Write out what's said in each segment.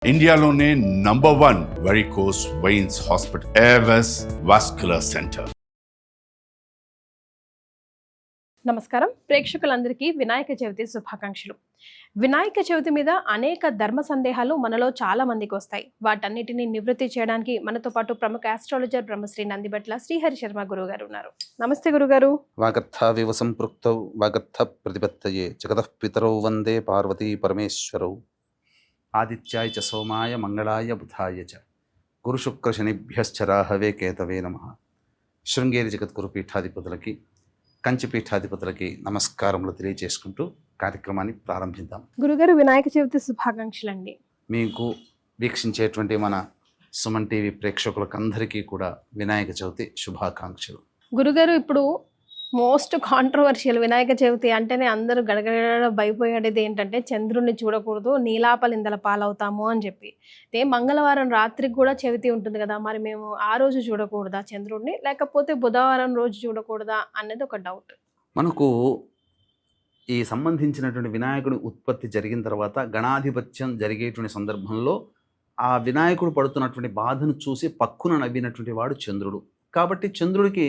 ఇండియాలోనే #1 varicose veins hospital Avis vascular centre. నమస్కారం ప్రేక్షకులందరికీ వినాయక చవితి శుభాకాంక్షలు. వినాయక చవితి మీద అనేక ధర్మ సందేహాలు మనలో చాలా మందికి వస్తాయి. వాటన్నిటిని నివృత్తి చేయడానికి మనతో పాటు ప్రముఖ ఆస్ట్రాలజర్ బ్రహ్మశ్రీ నందిబట్ల శ్రీహరి శర్మ గురువు గారు ఉన్నారు. నమస్తే గురుగారు. వాగర్థావివ సంపృక్తౌ వాగర్థ ప్రతిపత్తయే జగతః పితరౌ వందే పార్వతీ పరమేశ్వరౌ. ఆదిత్యాయ చ సోమాయ మంగళాయ బుధాయ చ గురుశుక్రశనిభ్యశ్చ రాహవే కేతవే నమః. శృంగేరి జగద్గురు పీఠాధిపతులకి కంచి పీఠాధిపతులకి నమస్కారములు తెలియజేసుకుంటూ కార్యక్రమాన్ని ప్రారంభిద్దాం. గురుగారు, వినాయక చవితి శుభాకాంక్షలు అండి. మీకు వీక్షించేటువంటి మన సుమన్ టీవీ ప్రేక్షకులకు అందరికీ కూడా వినాయక చవితి శుభాకాంక్షలు. గురుగారు, ఇప్పుడు మోస్ట్ కాంట్రవర్షియల్ వినాయక చవితి అంటేనే అందరూ గడగడ భయపోయేది ఏంటంటే చంద్రుడిని చూడకూడదు, నీలాపలిందల పాలవుతాము అని చెప్పి. అదే మంగళవారం రాత్రికి కూడా చవితి ఉంటుంది కదా, మరి మేము ఆ రోజు చూడకూడదా చంద్రుడిని, లేకపోతే బుధవారం రోజు చూడకూడదా అనేది ఒక డౌట్. మనకు ఈ సంబంధించినటువంటి వినాయకుడి ఉత్పత్తి జరిగిన తర్వాత గణాధిపత్యం జరిగేటువంటి సందర్భంలో ఆ వినాయకుడు పడుతున్నటువంటి బాధను చూసి పక్కున నవ్వినటువంటి వాడు చంద్రుడు. కాబట్టి చంద్రుడికి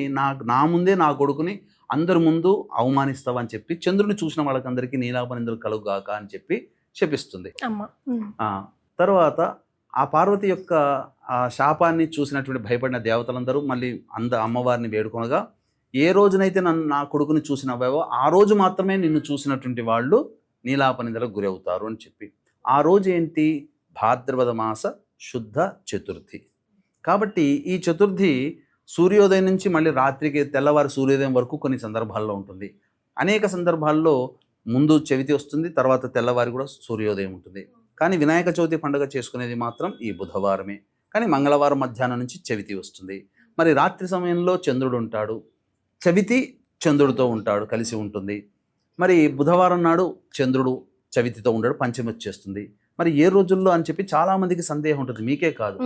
నా ముందే నా కొడుకుని అందరి ముందు అవమానిస్తావని చెప్పి చంద్రుడిని చూసిన వాళ్ళకందరికీ నీలాపనిందులు కలుగుగాక అని చెప్పి శపిస్తుంది. తర్వాత ఆ పార్వతి యొక్క ఆ శాపాన్ని చూసినటువంటి భయపడిన దేవతలందరూ మళ్ళీ అమ్మవారిని వేడుకొనగా, ఏ రోజునైతే నా కొడుకుని చూసినవావో ఆ రోజు మాత్రమే నిన్ను చూసినటువంటి వాళ్ళు నీలాపనిందలకు గురి అవుతారు అని చెప్పి. ఆ రోజు ఏంటి? భాద్రపద మాస శుద్ధ చతుర్థి. కాబట్టి ఈ చతుర్థి సూర్యోదయం నుంచి మళ్ళీ రాత్రికి తెల్లవారు సూర్యోదయం వరకు కొన్ని సందర్భాల్లో ఉంటుంది. అనేక సందర్భాల్లో ముందు చవితి వస్తుంది, తర్వాత తెల్లవారి కూడా సూర్యోదయం ఉంటుంది. కానీ వినాయక చవితి పండుగ చేసుకునేది మాత్రం ఈ బుధవారమే. కానీ మంగళవారం మధ్యాహ్నం నుంచి చవితి వస్తుంది. మరి రాత్రి సమయంలో చంద్రుడు ఉంటాడు, చవితి చంద్రుడితో ఉంటాడు, కలిసి ఉంటుంది. మరి బుధవారం నాడు చంద్రుడు చవితితో ఉండడు, పంచమి వచ్చేస్తుంది. మరి ఏ రోజుల్లో అని చెప్పి చాలామందికి సందేహం ఉంటుంది, మీకే కాదు.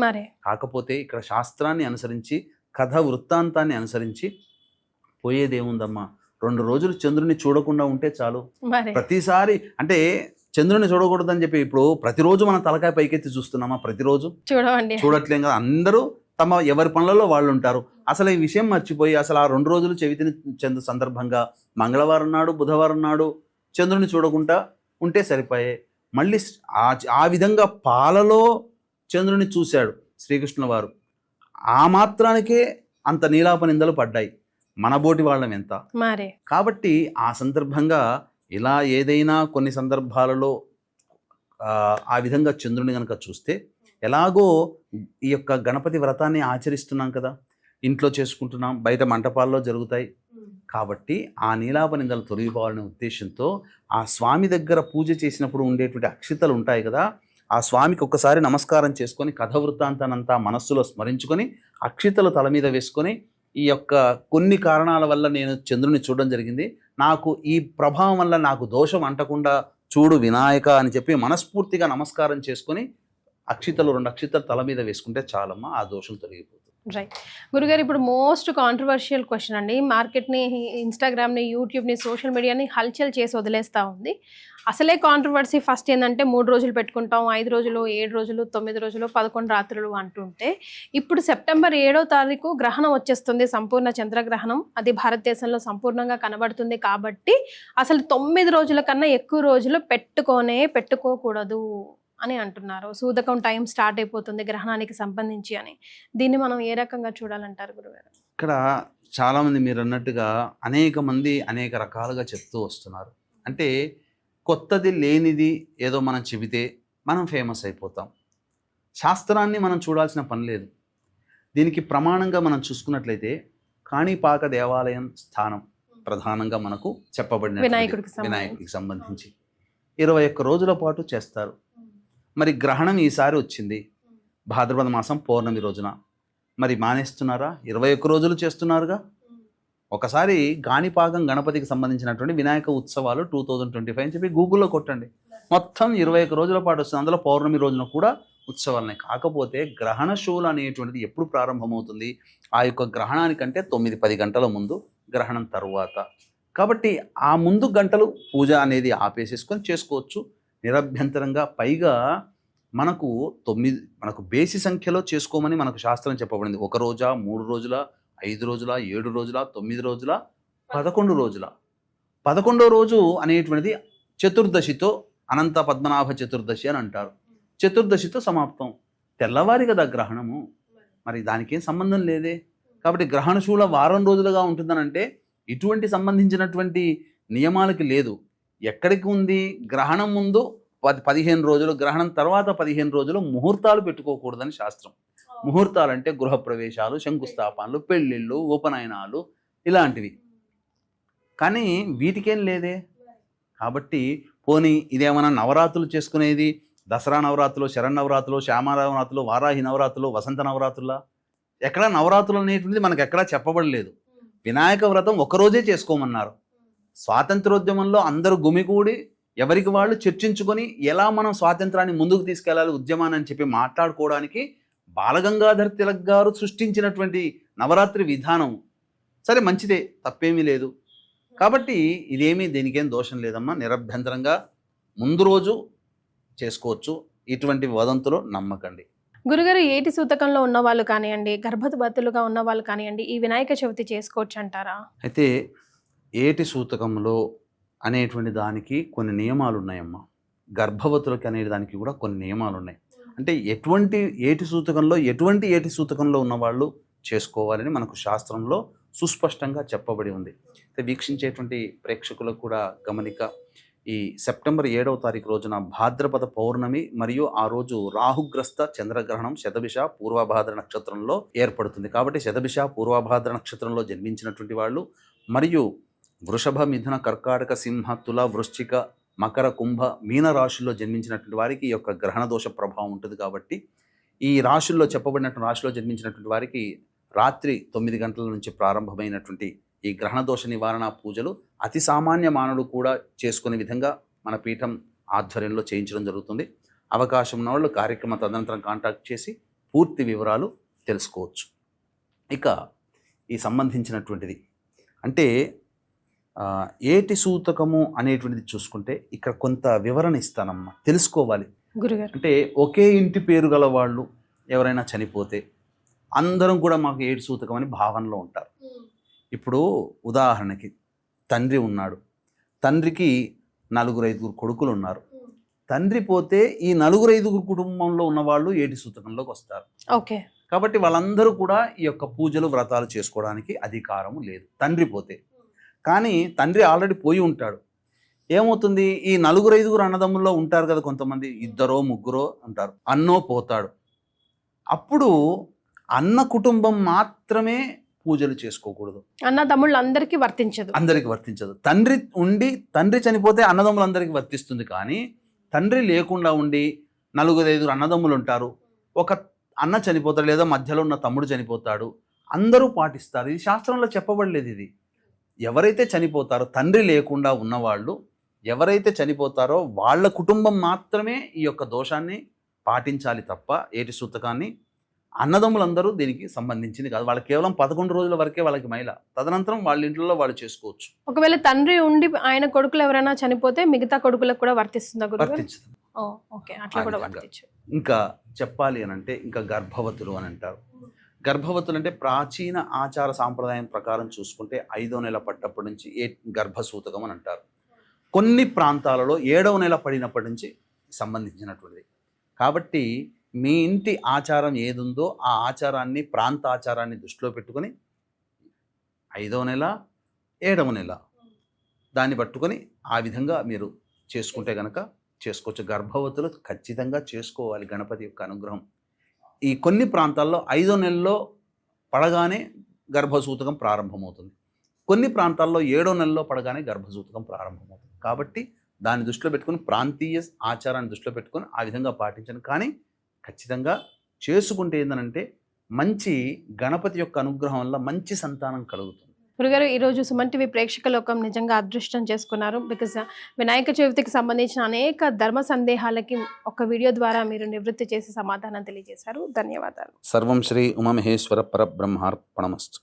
కాకపోతే ఇక్కడ శాస్త్రాన్ని అనుసరించి కథ వృత్తాంతాన్ని అనుసరించి పోయేదేముందమ్మా, 2 రోజులు చంద్రుని చూడకుండా ఉంటే చాలు. ప్రతిసారి అంటే చంద్రుని చూడకూడదని చెప్పి ఇప్పుడు ప్రతిరోజు మనం తలకాయ పైకెత్తి చూస్తున్నామా? ప్రతిరోజు చూడట్లేం కదా. అందరూ తమ ఎవరి పనులలో వాళ్ళు ఉంటారు. అసలు ఈ విషయం మర్చిపోయి అసలు ఆ 2 రోజులు చవితిని సందర్భంగా మంగళవారం నాడు బుధవారం నాడు చంద్రుని చూడకుండా ఉంటే సరిపోయే. మళ్ళీ ఆ విధంగా పాలలో చంద్రుని చూశాడు శ్రీకృష్ణుల వారు. ఆ మాత్రానికే అంత నీలాపనిందలు పడ్డాయి. మనబోటి వాళ్ళం ఎంత. కాబట్టి ఆ సందర్భంగా ఇలా ఏదైనా కొన్ని సందర్భాలలో ఆ విధంగా చంద్రుని కనుక చూస్తే, ఎలాగో ఈ యొక్క గణపతి వ్రతాన్ని ఆచరిస్తున్నాం కదా, ఇంట్లో చేసుకుంటున్నాం, బయట మంటపాల్లో జరుగుతాయి. కాబట్టి ఆ నీలాపనిందలు తొలగిపోవాలనే ఉద్దేశంతో ఆ స్వామి దగ్గర పూజ చేసినప్పుడు ఉండేటువంటి అక్షితలు ఉంటాయి కదా, ఆ స్వామికి ఒక్కసారి నమస్కారం చేసుకొని కథ వృత్తాంతానంతా మనస్సులో స్మరించుకొని అక్షితలు తల మీద వేసుకొని, ఈ యొక్క కొన్ని కారణాల వల్ల నేను చంద్రుని చూడడం జరిగింది, నాకు ఈ ప్రభావం వల్ల నాకు దోషం అంటకుండా చూడు వినాయక అని చెప్పి మనస్ఫూర్తిగా నమస్కారం చేసుకొని 2 అక్షితలు తల మీద వేసుకుంటే చాలమ్మా, ఆ దోషం తొలగిపోతుంది. రైట్ గురుగారు, ఇప్పుడు మోస్ట్ కాంట్రవర్షియల్ క్వశ్చన్ అండి. మార్కెట్ని, ఇన్స్టాగ్రామ్ని, యూట్యూబ్ని, సోషల్ మీడియాని హల్చల్ చేసి వదిలేస్తూ ఉంది. అసలే కాంట్రవర్సీ ఫస్ట్ ఏంటంటే 3 రోజులు పెట్టుకుంటాం, 5 రోజులు, 7 రోజులు, 9 రోజులు, 11 రాత్రులు అంటుంటే, ఇప్పుడు సెప్టెంబర్ 7వ తారీఖు గ్రహణం వచ్చేస్తుంది, సంపూర్ణ చంద్రగ్రహణం. అది భారతదేశంలో సంపూర్ణంగా కనబడుతుంది. కాబట్టి అసలు 9 రోజుల కన్నా ఎక్కువ రోజులు పెట్టుకోకూడదు అని అంటున్నారు. సూదకం టైం స్టార్ట్ అయిపోతుంది గ్రహణానికి సంబంధించి అని. దీన్ని మనం ఏ రకంగా చూడాలంటారు గురుగారు? ఇక్కడ చాలామంది మీరు అన్నట్టుగా అనేక మంది అనేక రకాలుగా చెప్తూ వస్తున్నారు. అంటే కొత్తది లేనిది ఏదో మనం చెబితే మనం ఫేమస్ అయిపోతాం. శాస్త్రాన్ని మనం చూడాల్సిన పని లేదు. దీనికి ప్రమాణంగా మనం చూసుకున్నట్లయితే కాణిపాక దేవాలయం స్థానం ప్రధానంగా మనకు చెప్పబడిన వినాయకుడికి సంబంధించి 21 రోజుల పాటు చేస్తారు. మరి గ్రహణం ఈసారి వచ్చింది భాద్రపద మాసం పౌర్ణమి రోజున. మరి మానేస్తున్నారా? 21 రోజులు చేస్తున్నారుగా. ఒకసారి కాణిపాకం గణపతికి సంబంధించినటువంటి వినాయక ఉత్సవాలు 2025 అని చెప్పి గూగుల్లో కొట్టండి, మొత్తం 21 రోజుల పాటు వస్తుంది. అందులో పౌర్ణమి రోజున కూడా ఉత్సవాలనే. కాకపోతే గ్రహణ శూల అనేటువంటిది ఎప్పుడు ప్రారంభమవుతుంది? ఆ యొక్క గ్రహణానికంటే 9-10 గంటల ముందు, గ్రహణం తరువాత. కాబట్టి ఆ ముందు గంటలు పూజ అనేది ఆపేసేసుకొని చేసుకోవచ్చు నిరభ్యంతరంగా. పైగా మనకు బేసి సంఖ్యలో చేసుకోమని మనకు శాస్త్రం చెప్పబడింది. 1 రోజా, 3 రోజుల, 5 రోజుల, 7 రోజుల, 9 రోజుల, 11 రోజుల. 11వ రోజు అనేటువంటిది చతుర్దశితో అనంత పద్మనాభ చతుర్దశి అని అంటారు. చతుర్దశితో సమాప్తం. తెల్లవారి కదా గ్రహణము, మరి దానికేం సంబంధం లేదే. కాబట్టి గ్రహణశూల వారం రోజులుగా ఉంటుందనంటే ఇటువంటి సంబంధించినటువంటి నియమాలకి లేదు. ఎక్కడికి ఉంది? గ్రహణం ముందు 15 రోజులు, గ్రహణం తర్వాత 15 రోజులు ముహూర్తాలు పెట్టుకోకూడదని శాస్త్రం. ముహూర్తాలు అంటే గృహప్రవేశాలు, శంకుస్థాపనలు, పెళ్ళిళ్ళు, ఉపనయనాలు ఇలాంటివి. కానీ వీటికేం లేదే. కాబట్టి పోనీ ఇదేమన్నా నవరాత్రులు చేసుకునేది దసరా నవరాత్రులు, శరన్నవరాత్రులు, శ్యామనవరాత్రులు, వారాహి నవరాత్రులు, వసంత నవరాత్రుల? ఎక్కడా నవరాత్రులు అనేటువంటిది మనకు ఎక్కడా చెప్పబడలేదు. వినాయక వ్రతం ఒకరోజే చేసుకోమన్నారు. స్వాతంత్రోద్యమంలో అందరూ గుమికూడి ఎవరికి వాళ్ళు చర్చించుకొని ఎలా మనం స్వాతంత్రాన్ని ముందుకు తీసుకెళ్లాలి ఉద్యమాన్ని అని చెప్పి మాట్లాడుకోవడానికి బాలగంగాధర్ తిలక్ గారు సృష్టించినటువంటి నవరాత్రి విధానం. సరే, మంచిదే, తప్పేమీ లేదు. కాబట్టి ఇదేమీ దీనికేం దోషం లేదమ్మా. నిరభ్యంతరంగా ముందు రోజు చేసుకోవచ్చు. ఇటువంటి వదంతులు నమ్మకండి. గురుగారు, ఏటి సూతకంలో ఉన్న వాళ్ళు కానివ్వండి, గర్భవతులుగా ఉన్న వాళ్ళు కానివ్వండి, ఈ వినాయక చవితి చేసుకోవచ్చు అంటారా? అయితే ఏటి సూతకంలో అనేటువంటి దానికి కొన్ని నియమాలు ఉన్నాయమ్మా. గర్భవతులకి అనే దానికి కూడా కొన్ని నియమాలు ఉన్నాయి. అంటే ఎటువంటి ఏటి సూతకంలో ఉన్నవాళ్ళు చేసుకోవాలని మనకు శాస్త్రంలో సుస్పష్టంగా చెప్పబడి ఉంది. అయితే వీక్షించేటువంటి ప్రేక్షకులకు కూడా గమనిక, ఈ సెప్టెంబర్ 7వ తారీఖు రోజున భాద్రపద పౌర్ణమి మరియు ఆ రోజు రాహుగ్రస్త చంద్రగ్రహణం శతభిష పూర్వభాద్ర నక్షత్రంలో ఏర్పడుతుంది. కాబట్టి శతభిష పూర్వభాద్ర నక్షత్రంలో జన్మించినటువంటి వాళ్ళు మరియు వృషభ, మిథున, కర్కాటక, సింహ, తుల, వృశ్చిక, మకర, కుంభ, మీన రాశుల్లో జన్మించినటువంటి వారికి ఈ యొక్క గ్రహణ దోష ప్రభావం ఉంటుంది. కాబట్టి ఈ రాశుల్లో చెప్పబడినటువంటి రాశిలో జన్మించినటువంటి వారికి రాత్రి 9 గంటల నుంచి ప్రారంభమైనటువంటి ఈ గ్రహణ దోష నివారణ పూజలు అతి సామాన్య మానవుడు కూడా చేసుకునే విధంగా మన పీఠం ఆధ్వర్యంలో చేయించడం జరుగుతుంది. అవకాశం ఉన్న వాళ్ళు కార్యక్రమ తదనంతరం కాంటాక్ట్ చేసి పూర్తి వివరాలు తెలుసుకోవచ్చు. ఇక ఈ సంబంధించినటువంటిది అంటే ఏటి సూతకము అనేటువంటిది చూసుకుంటే ఇక్కడ కొంత వివరణ ఇస్తానమ్మా, తెలుసుకోవాలి. గురుగారు, అంటే ఒకే ఇంటి పేరు గల వాళ్ళు ఎవరైనా చనిపోతే అందరం కూడా మాకు ఏటి సూతకం అని భావనలో ఉంటారు. ఇప్పుడు ఉదాహరణకి తండ్రి ఉన్నాడు, తండ్రికి 4-5 కొడుకులు ఉన్నారు. తండ్రి పోతే ఈ 4-5 కుటుంబంలో ఉన్నవాళ్ళు ఏటి సూతకంలోకి వస్తారు. ఓకే. కాబట్టి వాళ్ళందరూ కూడా ఈ యొక్క పూజలు వ్రతాలు చేసుకోవడానికి అధికారము లేదు తండ్రి పోతే. కానీ తండ్రి ఆల్రెడీ పోయి ఉంటాడు. ఏమవుతుంది? ఈ 4-5 అన్నదమ్ముల్లో ఉంటారు కదా కొంతమంది, 2-3 ఉంటారు. అన్నో పోతాడు. అప్పుడు అన్న కుటుంబం మాత్రమే పూజలు చేసుకోకూడదు. అన్నదమ్ముళ్ళు అందరికీ వర్తించదు. తండ్రి చనిపోతే అన్నదమ్ములందరికీ వర్తిస్తుంది. కానీ తండ్రి లేకుండా ఉండి 4-5 అన్నదమ్ములు ఉంటారు, ఒక అన్న చనిపోతాడు లేదా మధ్యలో ఉన్న తమ్ముడు చనిపోతాడు, అందరూ పాటిస్తారు. ఇది శాస్త్రంలో చెప్పబడలేదు. ఇది ఎవరైతే చనిపోతారో తండ్రి లేకుండా ఉన్నవాళ్ళు ఎవరైతే చనిపోతారో వాళ్ళ కుటుంబం మాత్రమే ఈ యొక్క దోషాన్ని పాటించాలి తప్ప ఏటి సూతకాన్ని అన్నదమ్ములందరూ దీనికి సంబంధించింది కాదు. వాళ్ళకి కేవలం 11 రోజుల వరకే వాళ్ళకి మహిళ, తదనంతరం వాళ్ళ ఇంట్లో వాళ్ళు చేసుకోవచ్చు. ఒకవేళ తండ్రి ఉండి ఆయన కొడుకులు ఎవరైనా చనిపోతే మిగతా కొడుకులకు కూడా వర్తిస్తుందా? వర్తించదు. అట్లా కూడా వర్తించదు. ఇంకా చెప్పాలి అని అంటే ఇంకా గర్భవతులు అని అంటారు. గర్భవతులు అంటే ప్రాచీన ఆచార సాంప్రదాయం ప్రకారం చూసుకుంటే 5వ నెల పడ్డప్పటి నుంచి గర్భసూతకం అని అంటారు. కొన్ని ప్రాంతాలలో 7వ నెల పడినప్పటి నుంచి సంబంధించినటువంటిది. కాబట్టి మీ ఇంటి ఆచారం ఏదుందో ఆ ఆచారాన్ని, ప్రాంత ఆచారాన్ని దృష్టిలో పెట్టుకొని 5వ నెల 7వ నెల దాన్ని పట్టుకొని ఆ విధంగా మీరు చేసుకుంటే కనుక చేసుకోవచ్చు. గర్భవతులు ఖచ్చితంగా చేసుకోవాలి గణపతి యొక్క అనుగ్రహం. ఈ కొన్ని ప్రాంతాల్లో 5వ నెలలో పడగానే గర్భసూతకం ప్రారంభమవుతుంది. కొన్ని ప్రాంతాల్లో 7వ నెలలో పడగానే గర్భసూతకం ప్రారంభమవుతుంది. కాబట్టి దాన్ని దృష్టిలో పెట్టుకొని ప్రాంతీయ ఆచారాన్ని దృష్టిలో పెట్టుకొని ఆ విధంగా పాటించండి. కానీ ఖచ్చితంగా చేసుకుంటే ఏంటంటే మంచి గణపతి యొక్క అనుగ్రహం వల్ల మంచి సంతానం కలుగుతుంది. గురుగారు, ఈరోజు సుమన్ టీవీ ప్రేక్షక లోకం నిజంగా అదృష్టం చేసుకున్నారు. బికాజ్ వినాయక చవితికి సంబంధించిన అనేక ధర్మ సందేహాలకి ఒక వీడియో ద్వారా మీరు నివృత్తి చేసి సమాధానం తెలియజేశారు. ధన్యవాదాలు. సర్వం శ్రీ ఉమామహేశ్వర పరబ్రహ్మార్పణమస్తు.